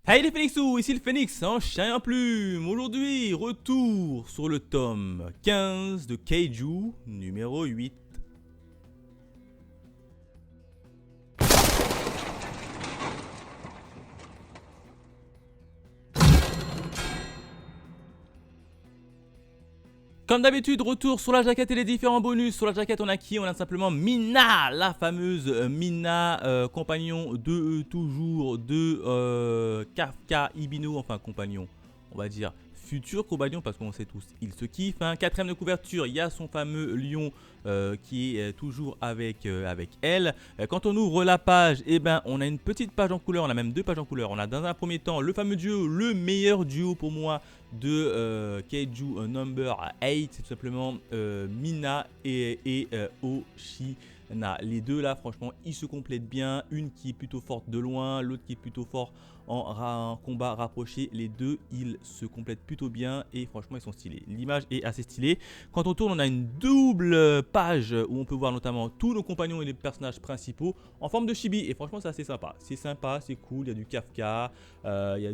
Hey les Phoenixous, ici le Phoenix en chien et en plume. Aujourd'hui, retour sur le tome 15 de Kaiju numéro 8. Comme d'habitude, retour sur la jaquette et les différents bonus. Sur la jaquette, on a qui? On a simplement Mina, la fameuse Mina, compagnon de toujours de Kafka Ibino, enfin compagnon, on va dire futur compagnon parce qu'on sait tous, il se kiffe. Hein. Quatrième de couverture, il y a son fameux lion qui est toujours avec elle. Quand on ouvre la page, eh ben, on a une petite page en couleur, on a même deux pages en couleur. On a dans un premier temps le fameux duo, le meilleur duo pour moi de Kaiju number 8, c'est tout simplement Mina et Oshina. Les deux là, franchement, ils se complètent bien. Une qui est plutôt forte de loin, l'autre qui est plutôt fort en combat rapproché. Les deux, ils se complètent plutôt bien et franchement, ils sont stylés. L'image est assez stylée. Quand on tourne, on a une double page où on peut voir notamment tous nos compagnons et les personnages principaux en forme de chibi. Et franchement, c'est assez sympa. C'est sympa, c'est cool. Il y a du Kafka, il y a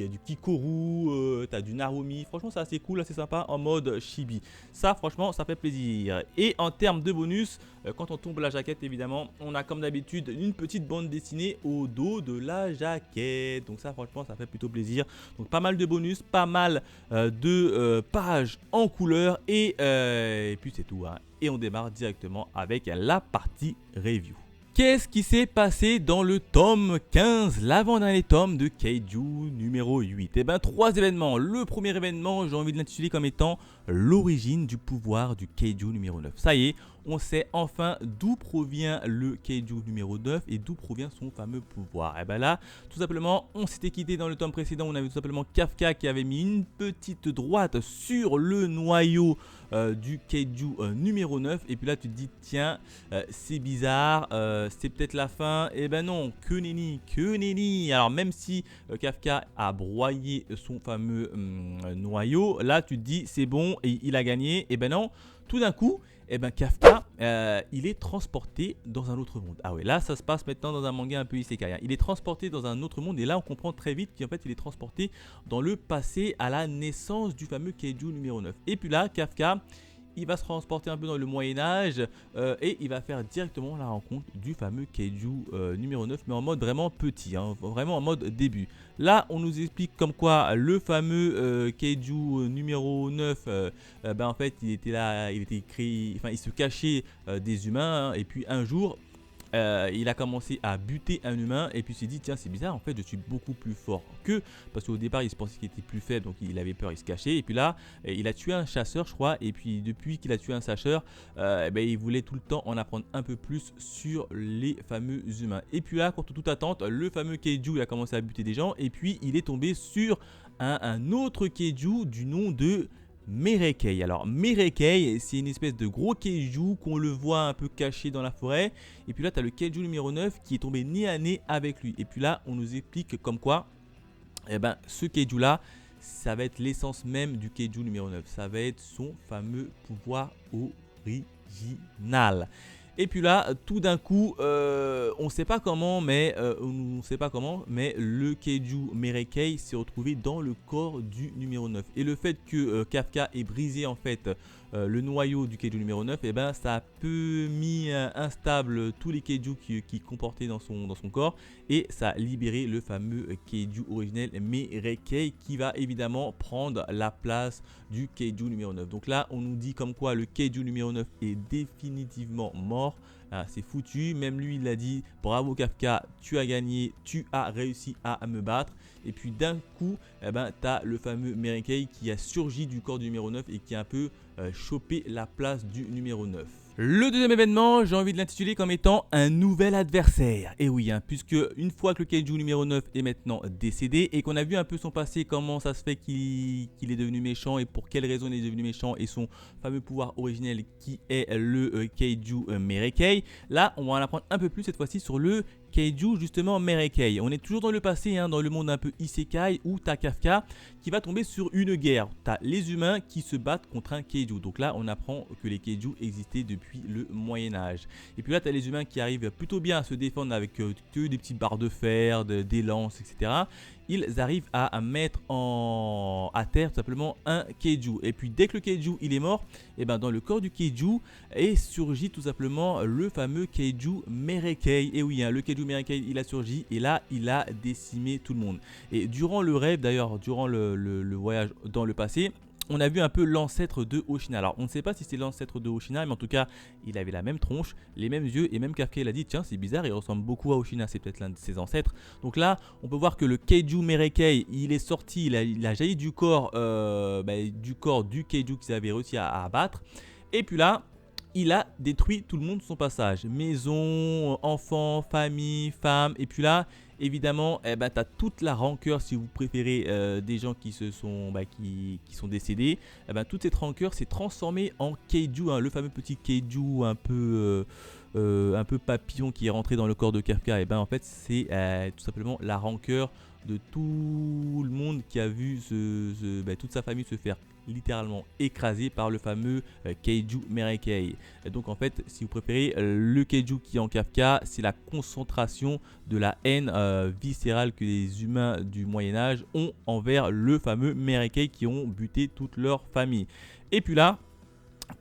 du Kikoru, t'as du Narumi. Franchement, c'est assez cool, assez sympa en mode chibi. Ça, franchement, ça fait plaisir. Et en termes de bonus, quand on tombe la jaquette, évidemment, on a comme d'habitude une petite bande dessinée au dos de la jaquette. Donc ça, franchement, ça fait plutôt plaisir. Donc pas mal de bonus, pas mal de pages en couleur. Et puis c'est tout. Hein. Et on démarre directement avec la partie review. Qu'est-ce qui s'est passé dans le tome 15, l'avant-dernier tome de Kaiju numéro 8? Eh bien, trois événements. Le premier événement, j'ai envie de l'intituler comme étant l'origine du pouvoir du Kaiju numéro 9. Ça y est, on sait enfin d'où provient le Kaiju numéro 9 et d'où provient son fameux pouvoir. Et bien là, tout simplement, on s'était quitté dans le tome précédent, on avait tout simplement Kafka qui avait mis une petite droite sur le noyau du Kaiju numéro 9. Et puis là, tu te dis, tiens, c'est bizarre, c'est peut-être la fin. Et ben non, que nenni. Alors même si Kafka a broyé son fameux noyau, là, tu te dis, c'est bon, et il a gagné. Et ben non, tout d'un coup, eh ben Kafka, il est transporté dans un autre monde. Ah ouais, là ça se passe maintenant dans un manga un peu isekai. Hein. Il est transporté dans un autre monde et là on comprend très vite qu'en fait il est transporté dans le passé à la naissance du fameux Kaiju numéro 9. Et puis là, Kafka, il va se transporter un peu dans le Moyen-Âge et il va faire directement la rencontre du fameux Kaiju numéro 9, mais en mode vraiment petit, hein, vraiment en mode début. Là, on nous explique comme quoi le fameux Kaiju numéro 9, ben en fait, il était là, il était créé, enfin, il se cachait des humains, hein, et puis un jour, il a commencé à buter un humain et puis il s'est dit tiens c'est bizarre en fait je suis beaucoup plus fort que parce qu'au départ il se pensait qu'il était plus faible donc il avait peur, il se cachait et puis là il a tué un chasseur je crois et puis depuis qu'il a tué un chasseur ben, il voulait tout le temps en apprendre un peu plus sur les fameux humains et puis là contre toute attente le fameux Kaiju il a commencé à buter des gens et puis il est tombé sur un autre Kaiju du nom de Merekei. Alors Merekei, c'est une espèce de gros kaiju qu'on le voit un peu caché dans la forêt. Et puis là, tu as le kaiju numéro 9 qui est tombé nez à nez avec lui. Et puis là, on nous explique comme quoi, eh ben, ce kaiju là, ça va être l'essence même du kaiju numéro 9. Ça va être son fameux pouvoir original. Et puis là, tout d'un coup, on ne sait pas comment, mais le Kaiju Merekei s'est retrouvé dans le corps du numéro 9. Et le fait que Kafka ait brisé en fait le noyau du Kaiju numéro 9, et ben ça a peu mis instable tous les Kaiju qui comportait dans son corps et ça a libéré le fameux Kaiju originel Merekei qui va évidemment prendre la place du Kaiju numéro 9. Donc là, on nous dit comme quoi le Kaiju numéro 9 est définitivement mort. Ah, c'est foutu, même lui il a dit bravo Kafka, tu as gagné, tu as réussi à me battre. Et puis d'un coup, eh ben, tu as le fameux Merekei qui a surgi du corps du numéro 9 et qui a un peu chopé la place du numéro 9. Le deuxième événement, j'ai envie de l'intituler comme étant un nouvel adversaire. Et oui, hein, puisque une fois que le Kaiju numéro 9 est maintenant décédé et qu'on a vu un peu son passé, comment ça se fait qu'il est devenu méchant et pour quelles raisons il est devenu méchant et son fameux pouvoir originel qui est le Kaiju Merekei, là on va en apprendre un peu plus cette fois-ci sur le Keiju justement Merekei. On est toujours dans le passé, hein, dans le monde un peu isekai où t'as Kafka qui va tomber sur une guerre. T'as les humains qui se battent contre un Keiju. Donc là on apprend que les Keiju existaient depuis le Moyen-Âge. Et puis là t'as les humains qui arrivent plutôt bien à se défendre avec que des petites barres de fer, des lances, etc. Ils arrivent à mettre à terre tout simplement un Keiju. Et puis dès que le Keiju il est mort, et ben dans le corps du Keiju est surgi tout simplement le fameux Keiju Merekei. Et oui, hein, le Keiju Merekei il a surgi et là il a décimé tout le monde. Et durant le rêve d'ailleurs, durant le voyage dans le passé, on a vu un peu l'ancêtre de Oshina. Alors on ne sait pas si c'est l'ancêtre de Oshina, mais en tout cas il avait la même tronche, les mêmes yeux, et même Kafka il a dit tiens c'est bizarre, il ressemble beaucoup à Oshina, c'est peut-être l'un de ses ancêtres. Donc là on peut voir que le Keiju Merekei il est sorti, il a jailli du corps du Keiju qu'ils avaient réussi à abattre. Et puis là il a détruit tout le monde son passage, maison, enfants, famille, femmes. Et puis là évidemment, tu as toute la rancœur, si vous préférez, des gens qui sont décédés. Toute cette rancœur s'est transformée en Keiju, hein, le fameux petit Keiju un peu papillon qui est rentré dans le corps de Kafka. Et en fait, c'est tout simplement la rancœur de tout le monde qui a vu toute sa famille se faire littéralement écrasé par le fameux Keiju Merekei. Et donc en fait, si vous préférez, le Keiju qui est en Kafka, c'est la concentration de la haine viscérale que les humains du Moyen-Âge ont envers le fameux Merekei qui ont buté toute leur famille. Et puis là,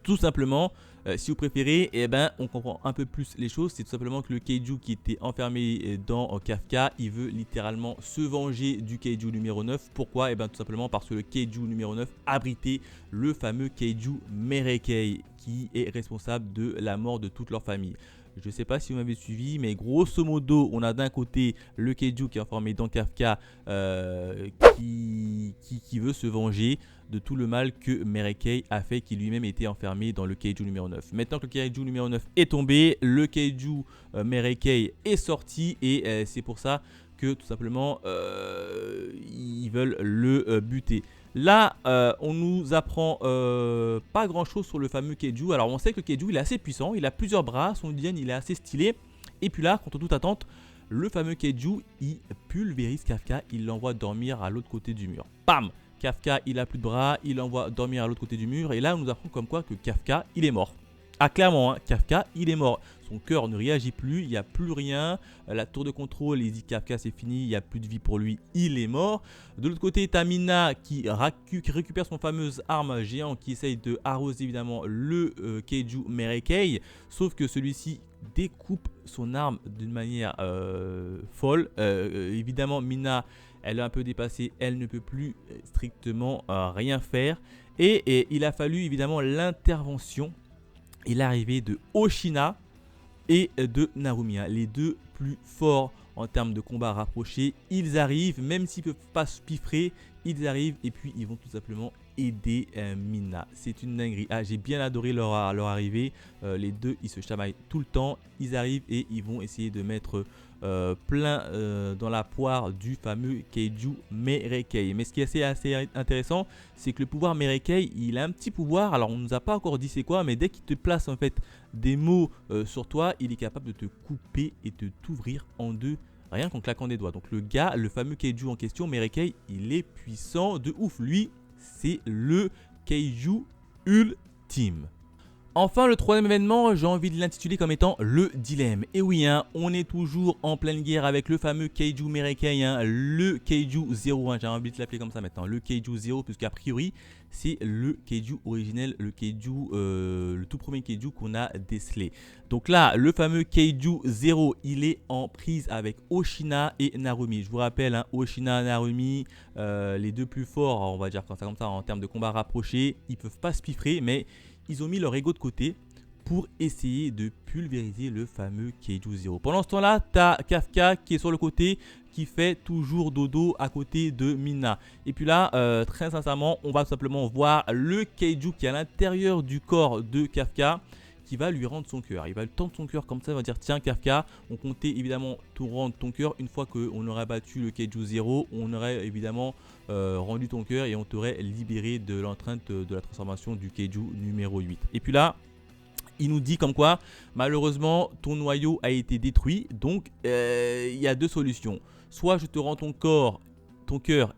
tout simplement, si vous préférez, on comprend un peu plus les choses. C'est tout simplement que le Keiju qui était enfermé dans Kafka, il veut littéralement se venger du Keiju numéro 9. Pourquoi ? Tout simplement parce que le Keiju numéro 9 abritait le fameux Keiju Merekei qui est responsable de la mort de toute leur famille. Je ne sais pas si vous m'avez suivi, mais grosso modo, on a d'un côté le Keiju qui est enfermé dans Kafka qui veut se venger de tout le mal que Merekei a fait, qui lui-même était enfermé dans le Keiju numéro 9. Maintenant que le Keiju numéro 9 est tombé, le Keiju Merekei est sorti et c'est pour ça que tout simplement ils veulent le buter. Là, on nous apprend pas grand chose sur le fameux Keiju. Alors on sait que le Keiju il est assez puissant, il a plusieurs bras, son design il est assez stylé. Et puis là, contre toute attente, le fameux Keiju il pulvérise Kafka, il l'envoie dormir à l'autre côté du mur. Bam! Kafka il a plus de bras, il l'envoie dormir à l'autre côté du mur. Et là on nous apprend comme quoi que Kafka il est mort. Ah clairement, hein, Kafka il est mort. Son cœur ne réagit plus, il n'y a plus rien. La tour de contrôle, il dit Kafka c'est fini, il n'y a plus de vie pour lui, il est mort. De l'autre côté, t'as Mina qui récupère son fameuse arme géant qui essaye de arroser évidemment le Keiju Merekei. Sauf que celui-ci découpe son arme d'une manière folle. Évidemment, Mina, elle est un peu dépassée, elle ne peut plus strictement rien faire. Et il a fallu évidemment l'intervention et l'arrivée de Oshina et de Narumi, hein, les deux plus forts en termes de combat rapproché. Ils arrivent, même s'ils ne peuvent pas se piffrer, ils arrivent et puis ils vont tout simplement aider Mina. C'est une dinguerie. Ah, j'ai bien adoré leur arrivée. Les deux, ils se chamaillent tout le temps. Ils arrivent et ils vont essayer de mettre plein dans la poire du fameux Keiju Merekei. Mais ce qui est assez intéressant, c'est que le pouvoir Merekei, il a un petit pouvoir. Alors on ne nous a pas encore dit c'est quoi, mais dès qu'il te place en fait des mots sur toi, il est capable de te couper et de t'ouvrir en deux, rien qu'en claquant des doigts. Donc le gars, le fameux Keiju en question, Merekei, il est puissant de ouf. Lui, c'est le Keiju ultime. Enfin, le troisième événement, j'ai envie de l'intituler comme étant le dilemme. Et oui, hein, on est toujours en pleine guerre avec le fameux Keiju Merekei, hein, le Keiju 0, hein, j'ai envie de l'appeler comme ça maintenant, le Keiju 0, puisqu'a priori, c'est le Keiju originel, le Keiju, le tout premier Keiju qu'on a décelé. Donc là, le fameux Keiju 0, il est en prise avec Oshina et Narumi. Je vous rappelle, hein, Oshina et Narumi, les deux plus forts, on va dire comme ça, en termes de combat rapproché, ils peuvent pas se piffrer, mais ils ont mis leur ego de côté pour essayer de pulvériser le fameux Keiju 0. Pendant ce temps-là, tu as Kafka qui est sur le côté, qui fait toujours dodo à côté de Mina. Et puis là, très sincèrement, on va tout simplement voir le Keiju qui est à l'intérieur du corps de Kafka, qui va lui rendre son cœur. Il va lui tendre son cœur comme ça, il va dire tiens Kafka, on comptait évidemment tout rendre ton cœur. Une fois qu'on aurait battu le Keiju 0, on aurait évidemment rendu ton cœur et on t'aurait libéré de l'entrainte de la transformation du Keiju numéro 8. Et puis là, il nous dit comme quoi malheureusement ton noyau a été détruit. Donc il y a deux solutions. Soit je te rends ton cœur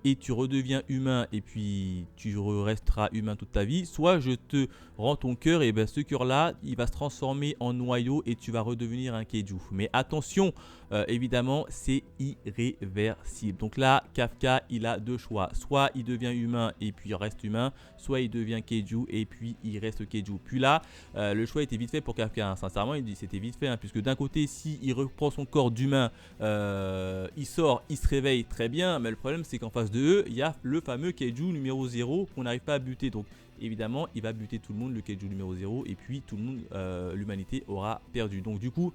et tu redeviens humain et puis tu resteras humain toute ta vie. Soit je te rends ton cœur et ben ce cœur là il va se transformer en noyau et tu vas redevenir un kaiju. Mais attention, évidemment c'est irréversible. Donc là Kafka il a deux choix. Soit il devient humain et puis il reste humain. Soit il devient kaiju et puis il reste kaiju. Puis là le choix était vite fait pour Kafka. Hein. Sincèrement il dit c'était vite fait. Hein, puisque d'un côté si il reprend son corps d'humain, il sort, il se réveille très bien. Mais le problème c'est qu'en face de eux, il y a le fameux kaiju numéro 0 qu'on n'arrive pas à buter. Donc évidemment, il va buter tout le monde, le kaiju numéro 0, et puis tout le monde, l'humanité aura perdu. Donc du coup,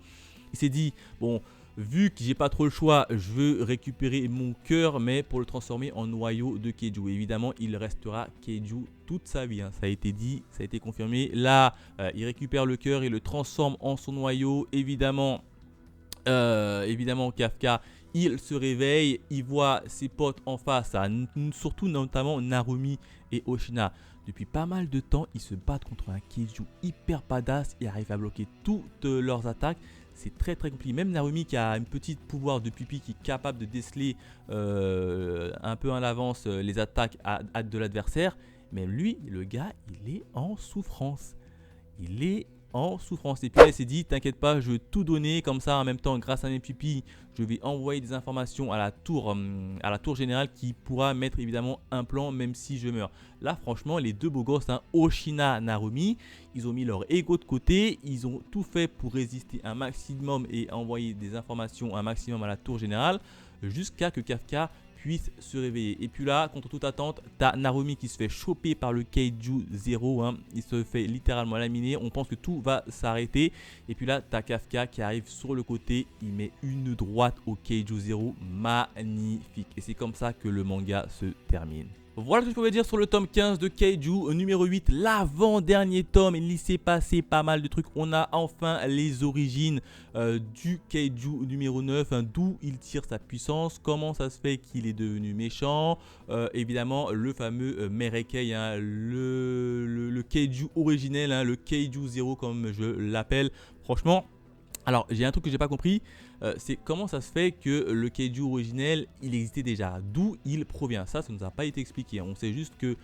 il s'est dit, bon, vu que j'ai pas trop le choix, je veux récupérer mon cœur, mais pour le transformer en noyau de kaiju. Et évidemment, il restera kaiju toute sa vie. Hein. Ça a été dit, ça a été confirmé. Là, il récupère le cœur et le transforme en son noyau. Évidemment, Kafka, il se réveille, il voit ses potes en face, surtout notamment Narumi et Oshina. Depuis pas mal de temps, ils se battent contre un kaiju hyper badass, il arrive à bloquer toutes leurs attaques. C'est très très compliqué. Même Narumi qui a un petit pouvoir de pipi qui est capable de déceler un peu à l'avance les attaques de l'adversaire. Mais lui, le gars, il est en souffrance. Il est en souffrance. Et puis là, il s'est dit, t'inquiète pas, je vais tout donner comme ça en même temps, grâce à mes pipis, je vais envoyer des informations à la tour générale qui pourra mettre évidemment un plan même si je meurs. Là, franchement, les deux beaux gosses, hein, Oshina, Narumi, ils ont mis leur ego de côté, ils ont tout fait pour résister un maximum et envoyer des informations un maximum à la tour générale jusqu'à que Kafka puisse se réveiller. Et puis là, contre toute attente, t'as Narumi qui se fait choper par le kaiju 0. Hein. Il se fait littéralement laminer. On pense que tout va s'arrêter. Et puis là, t'as Kafka qui arrive sur le côté. Il met une droite au kaiju 0. Magnifique. Et c'est comme ça que le manga se termine. Voilà ce que je pouvais dire sur le tome 15 de Kaiju numéro 8, l'avant-dernier tome. Il s'est passé pas mal de trucs. On a enfin les origines du Kaiju numéro 9, hein, d'où il tire sa puissance, comment ça se fait qu'il est devenu méchant. Évidemment, le fameux Merekei, hein, le Kaiju originel, hein, le Kaiju 0 comme je l'appelle. Franchement, alors j'ai un truc que j'ai pas compris. C'est comment ça se fait que le kaiju originel il existait déjà, d'où il provient. Ça nous a pas été expliqué. On sait juste que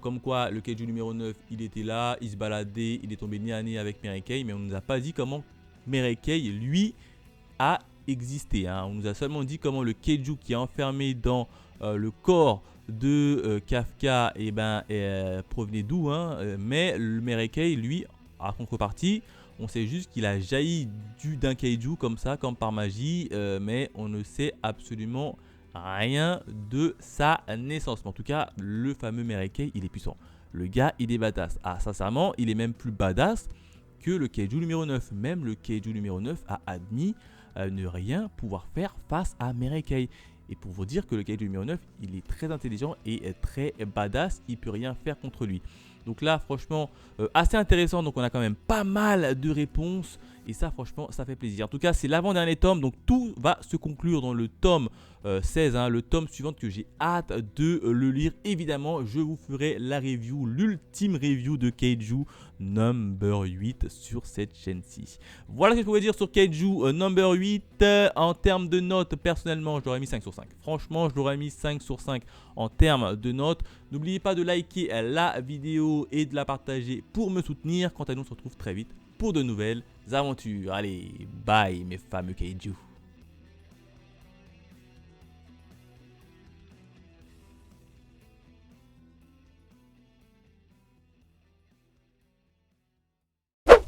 comme quoi le kaiju numéro 9 il était là, il se baladait, il est tombé nez à nez avec Merekei, mais on nous a pas dit comment Merekei lui a existé. Hein. On nous a seulement dit comment le kaiju qui est enfermé dans le corps de Kafka provenait d'où, hein. Mais le Merekei lui, à contrepartie, on sait juste qu'il a jailli d'un kaiju comme ça, comme par magie, mais on ne sait absolument rien de sa naissance. Mais en tout cas, le fameux Merekei, il est puissant. Le gars, il est badass. Ah, sincèrement, il est même plus badass que le kaiju numéro 9. Même le kaiju numéro 9 a admis ne rien pouvoir faire face à Merekei. Et pour vous dire que le kaiju numéro 9, il est très intelligent et très badass, il ne peut rien faire contre lui. Donc là, franchement, assez intéressant. Donc on a quand même pas mal de réponses. Et ça, franchement, ça fait plaisir. En tout cas, c'est l'avant-dernier tome. Donc tout va se conclure dans le tome 16. Hein, le tome suivant que j'ai hâte de le lire. Évidemment, je vous ferai la review, l'ultime review de Kaiju number 8 sur cette chaîne-ci. Voilà ce que je pouvais dire sur Kaiju number 8. En termes de notes, personnellement, je l'aurais mis 5 sur 5. Franchement, je l'aurais mis 5 sur 5 en termes de notes. N'oubliez pas de liker la vidéo et de la partager pour me soutenir. Quant à nous, on se retrouve très vite pour de nouvelles aventures. Allez, bye mes fameux Kaiju.